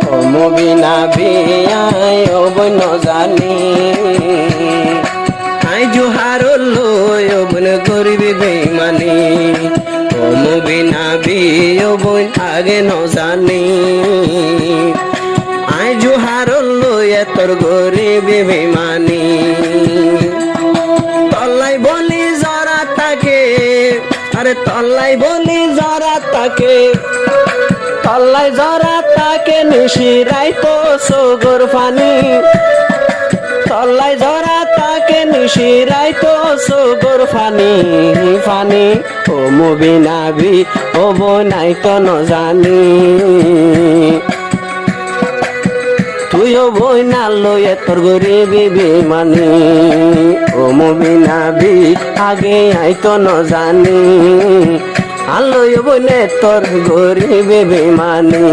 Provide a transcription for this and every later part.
ও মুবিনা বিয়ায় ও বন জানি আই জোহার লই ও বন করিবি বেমানি ও মুবিনা বি ও বন আগে ন জানি আই জোহার লই তোর গরিবি বেমানি তল্লাই বলি জরা তাকে আরে তল্লাই বলি জরা তাকে তল্লাই জরা তাকে নিশিরাই তো সগর ফানি তল্লাই জরা তাকে নিশিরাই তো সগর ফানি ফানি ও মুবিনা বি ও বনাই তো ন জানি তুইও বই না লয়ে তোর গরিবি বেমানি ও মুবিনা বি আগে আইতো ন জানি আলোয় বনে তোর গরিবি বেমানি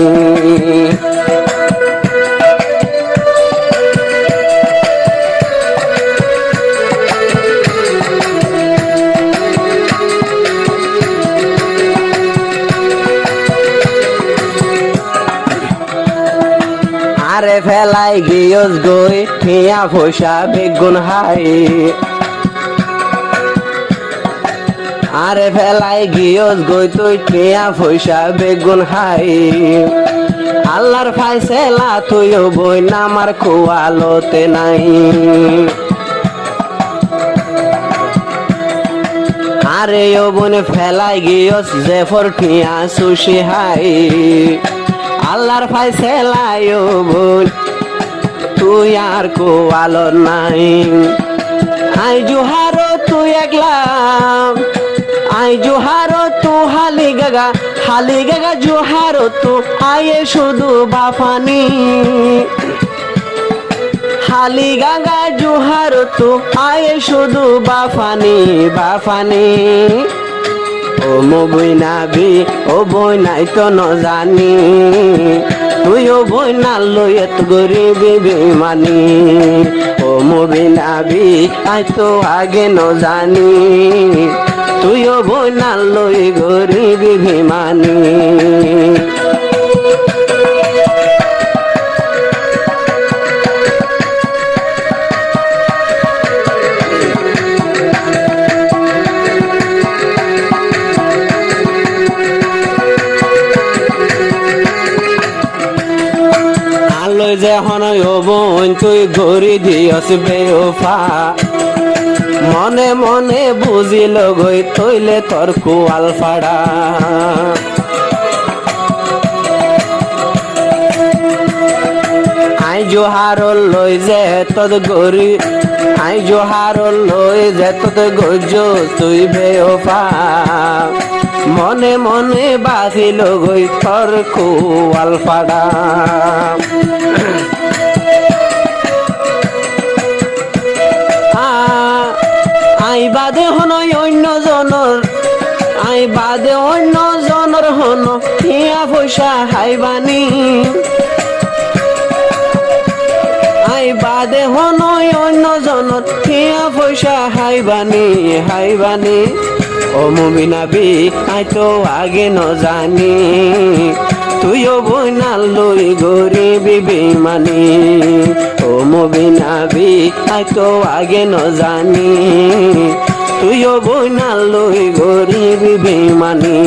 আরে ফেলাই গিয়স গই ঠিয়া ফসা বেগুন হাই আরে ফেলাই গিয়স গই তুই ঠিয়া ফসা বেগুন হাই আল্লাহর ফাইসেলা তুইও বই না আমার খোয়ালোতে নাই আরে ও বনে ফেলাই গিয়স জেফর ঠিয়া সুশি হাই আল্লাহর ফাইসেলাই ও বোন তুই আর কোয়ালো নাই আই জোহারো তুই একলা আই জোহারো তু হালি গাগা জোহারো তু আয়ে শুধু বাফানি হালি গাগা জোহারো তু আয়ে শুধু বাফানি বাফানি ও মুবিনা বি ও বইনাই তো ন জানি তুইও বইনা লয়ে তো গরিবি বেমানি ও মুবিনা বি আই তো আগে ন জানি তুইও বইনা লয়ে গরিবি বেমানি যখন বোন তুই ঘুরি দিয়স বেওফা মনে মনে বুঝিল গই তৈলে তোর কুয়াল ফাড়া আই জোহার লই যে তোর গরি আই জোহার লই যে তোর গজ তুই বেওফা মনে মনে বাঁধিল গই তোর কুয়াল ফাড়া আই বাদে হন অন্য জনর আই বাদে অন্য জনর হন হিয়া পয়সা হাইবানি আই বাদে হন অন্য জনর হিয়া পয়সা হাইবানি হাইবানি ও মুবিনা বি আই তো আগে ন জানি তুইও বইনা লই গরিবি বেমানি ও মুবিনা বি আই তো আগে ন জানি তুইও বইনা লই গরিবি বেমানি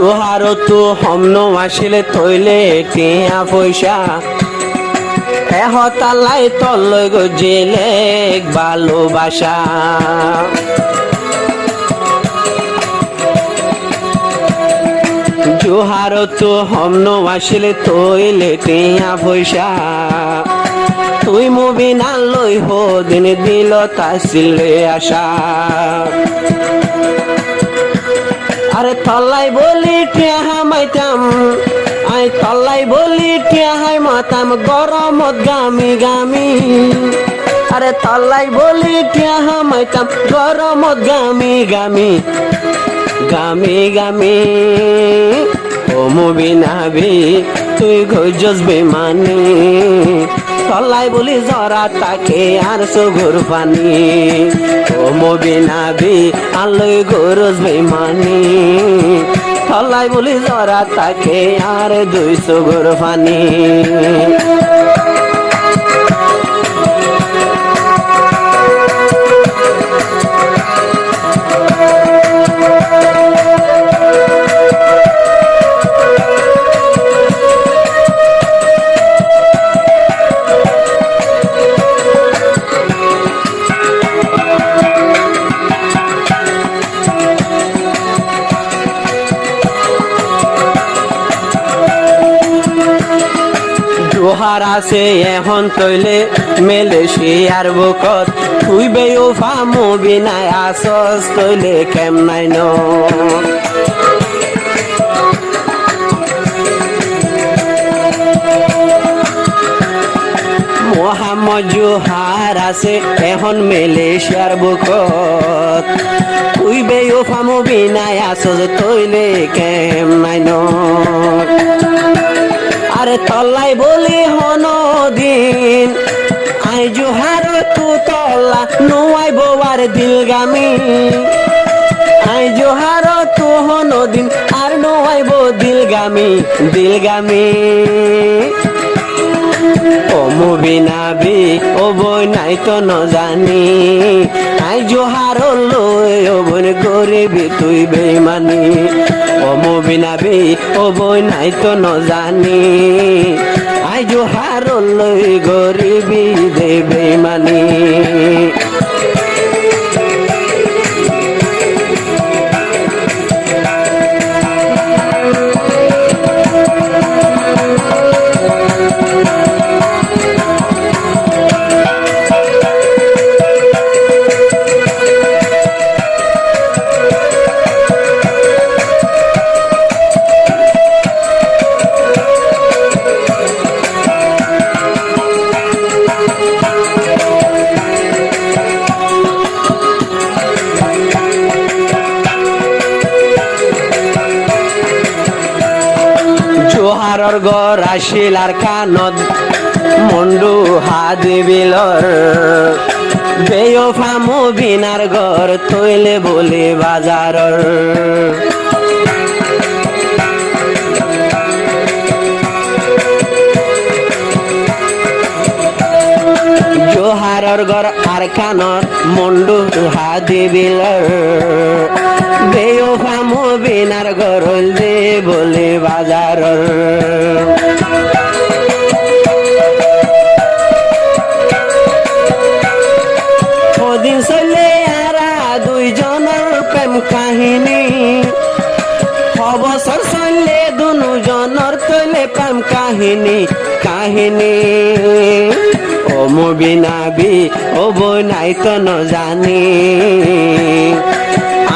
জোহারো তো হমন আসিলে তৈলে টিয়া পয়সা হতালাই তলই গজিলে ভালোবাসা জোহারো তো হমন আসিলে তৈলে টিয়া পয়সা তুই মুবিনা লই হদিন দিল তাসিলে আশা আরে তল্লাই বলি টিয়া হামাইতাম আই তল্লাই বলি টিয়া হাই মাতাম গরমত গামি গামি আরে তল্লাই বলি টিয়া হামাইতাম গরমত গামি গামি গামি গামি ও মুবিনাবি তুই গজস বেমানি তল্লাই বলি জরা তাকে আর সুগুর পানি ও মুবিনাবি আলোই গরজ বেমানি তল্লাই বলি জরা তাকে আর 200 গুর পানি জোহার আছে এখন তৈলে মেলেশিয়ার বুকত তুই বেউফা মুবিনায় আসস তৈলে কেমনাই ন মোহাম্মদ জোহার আছে এখন মেলেশিয়ার বুকত তুই বেউফা মুবিনায় আসস তৈলে কেমনাই ন আরে তল্লাই বলি হন দিন আই জোহার তু তল্লা নোয়াই বউয়ার দিলগামি আই জোহার তু হন দিন আর নোয়াই বউ দিলগামি দিলগামি ও মুবিনাবি ও বই নাই তো ন জানি আই জোহার লই ও বই গরিবি তুই বেমানি ও মুবিনাবি ও বই নাই তো ন জানি আই জোহার লই গরিবি দে বেমানি জোহারর গর আসিলার কানত মন্ডু হাদি বিলর বেউফা মুবিনার ঘর তৈলে বলে বাজারর জোহারর ঘর আর কানত মন্ডু হাদি বিলর বেউফা মুবিনার ঘর দে বলে বাজারর ওদিন চলে আরা 2 জনের প্রেম কাহিনী অবসর চলে 2 জনের তৈলে প্রেম কাহিনী কাহিনী ও মুবিনাবি ও বই নাই তো ন জানি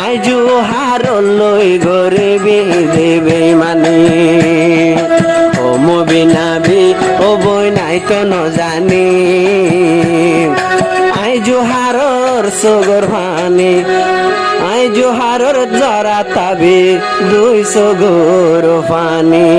আই জোহার লই গরিবি দেবে মানে ও মুবিনাবি ও বই নাই তো ন জানি আই জোহারর সুগর পানি আই জোহারর জরা তাবি 200 গুর পানি